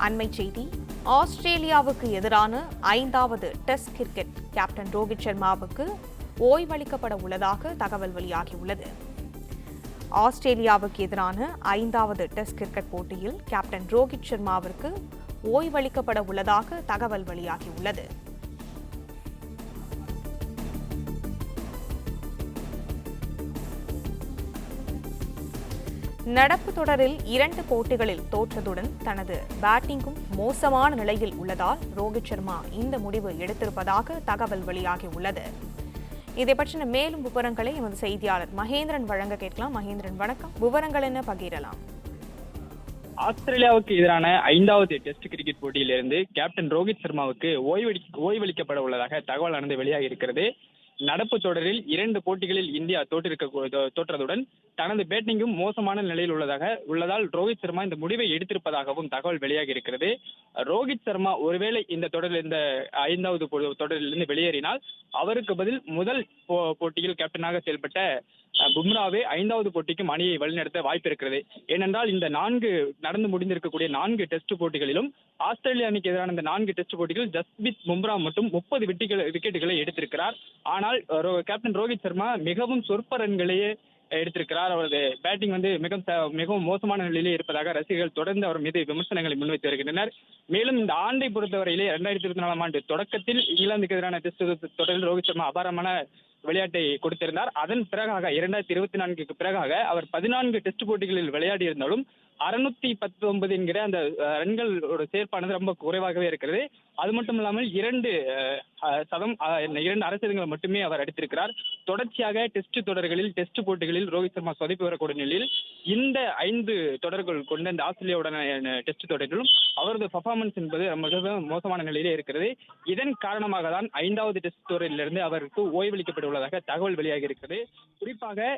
அண்மைச் செய்தி. ஆஸ்திரேலியாவுக்கு எதிரான 5வது டெஸ்ட் கிரிக்கெட் கேப்டன் ரோஹித் சர்மாவுக்கு ஓய்வளிக்கப்பட உள்ளதாக தகவல் வெளியாகியுள்ளது. ஆஸ்திரேலியாவுக்கு எதிரான 5வது டெஸ்ட் கிரிக்கெட் போட்டியில் கேப்டன் ரோஹித் சர்மாவிற்கு ஓய்வளிக்கப்பட உள்ளதாக தகவல் வெளியாகியுள்ளது. நடப்பு தொடரில் 2 போட்டிகளில் தோற்றதுடன் தனது பேட்டிங்கும் மோசமான நிலையில் உள்ளதால் ரோஹித் சர்மா இந்த முடிவு எடுத்திருப்பதாக தகவல் வெளியாகியுள்ளது. இதை பற்றின மேலும் விவரங்களை எமது செய்தியாளர் மகேந்திரன் வழங்க கேட்கலாம். மகேந்திரன், வணக்கம். விவரங்கள் என்ன பகிரலாம்? ஆஸ்திரேலியாவுக்கு எதிரான 5வது டெஸ்ட் கிரிக்கெட் போட்டியிலிருந்து கேப்டன் ரோஹித் சர்மாவுக்கு ஓய்வளிக்கப்பட உள்ளதாக தகவலானது வெளியாகி இருக்கிறது. நடப்பு தொடரில் 2 போட்டிகளில் இந்தியா தோற்றதுடன் தனது பேட்டிங்கும் மோசமான நிலையில் உள்ளதால் ரோஹித் சர்மா இந்த முடிவை எடுத்திருப்பதாகவும் தகவல் வெளியாகி இருக்கிறது. ரோஹித் சர்மா ஒருவேளை இந்த 5வது தொடரிலிருந்து வெளியேறினால் அவருக்கு பதில் முதல் போட்டியில் கேப்டனாக செயல்பட்ட பும்ராவே 5வது போட்டிக்கும் அணியை வழிநடத்த வாய்ப்பு இருக்கிறது. ஏனென்றால் இந்த நடந்து முடிந்திருக்கக்கூடிய 4 டெஸ்ட் போட்டிகளிலும் ஆஸ்திரேலிய அணிக்கு எதிரான இந்த 4 டெஸ்ட் போட்டிகள் ஜஸ்பிரித் பும்ரா மட்டும் 30 விக்கெட்டுகளை எடுத்திருக்கிறார். ஆனால் கேப்டன் ரோஹித் சர்மா மிகவும் சொற்ப ரன்களையே எடுத்திருக்கிறார். அவரது பேட்டிங் மிகவும் மோசமான நிலையிலே இருப்பதாக ரசிகர்கள் தொடர்ந்து அவர் மீது விமர்சனங்களை முன்வைத்து வருகின்றனர். மேலும் இந்த ஆண்டை பொறுத்தவரையிலே 2024ஆம் ஆண்டு தொடக்கத்தில் இங்கிலாந்துக்கு எதிரான டெஸ்ட் தொடரில் ரோஹித் சர்மா அபாரமான விளையாட்டை கொடுத்திருந்தார். அதன் பிறகாக 2024க்கு பிறகாக அவர் 14 டெஸ்ட் போட்டிகளில் விளையாடி இருந்தாலும் 619 என்கிற அந்த ரன்களோட சேர்ப்பானது ரொம்ப குறைவாகவே இருக்கிறது. அது மட்டும் இல்லாமல் 2 அரைசதங்கள் மட்டுமே அவர் அடித்திருக்கிறார். தொடர்ச்சியாக டெஸ்ட் போட்டிகளில் ரோஹித் சர்மா சொதப்பி வரக்கூடிய நிலையில் இந்த 5 தொடர்கள் கொண்ட இந்த ஆஸ்திரேலியாவுடனான டெஸ்ட் தொடரிலும் அவரது பர்ஃபார்மன்ஸ் என்பது மிகவும் மோசமான நிலையிலே இருக்கிறது. இதன் காரணமாக தான் 5வது டெஸ்ட் தொடரிலிருந்து அவருக்கு ஓய்வளிக்கப்பட உள்ளதாக தகவல் வெளியாகி இருக்கிறது. குறிப்பாக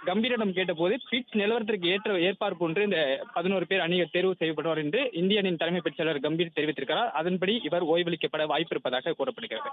கம்பீரிடம் கேட்டபோது பிட்ச் நிலவரத்திற்கு ஏற்பாடு போன்று இந்த 11 பேர் அணியில் தேர்வு செய்யப்படுவார் என்று இந்திய அணியின் தலைமை பேச்சாளர் கம்பீர் தெரிவித்திருக்கிறார். அதன்படி இவர் ஓய்வளிக்கப்பட வாய்ப்பு இருப்பதாக கூறப்படுகிறது.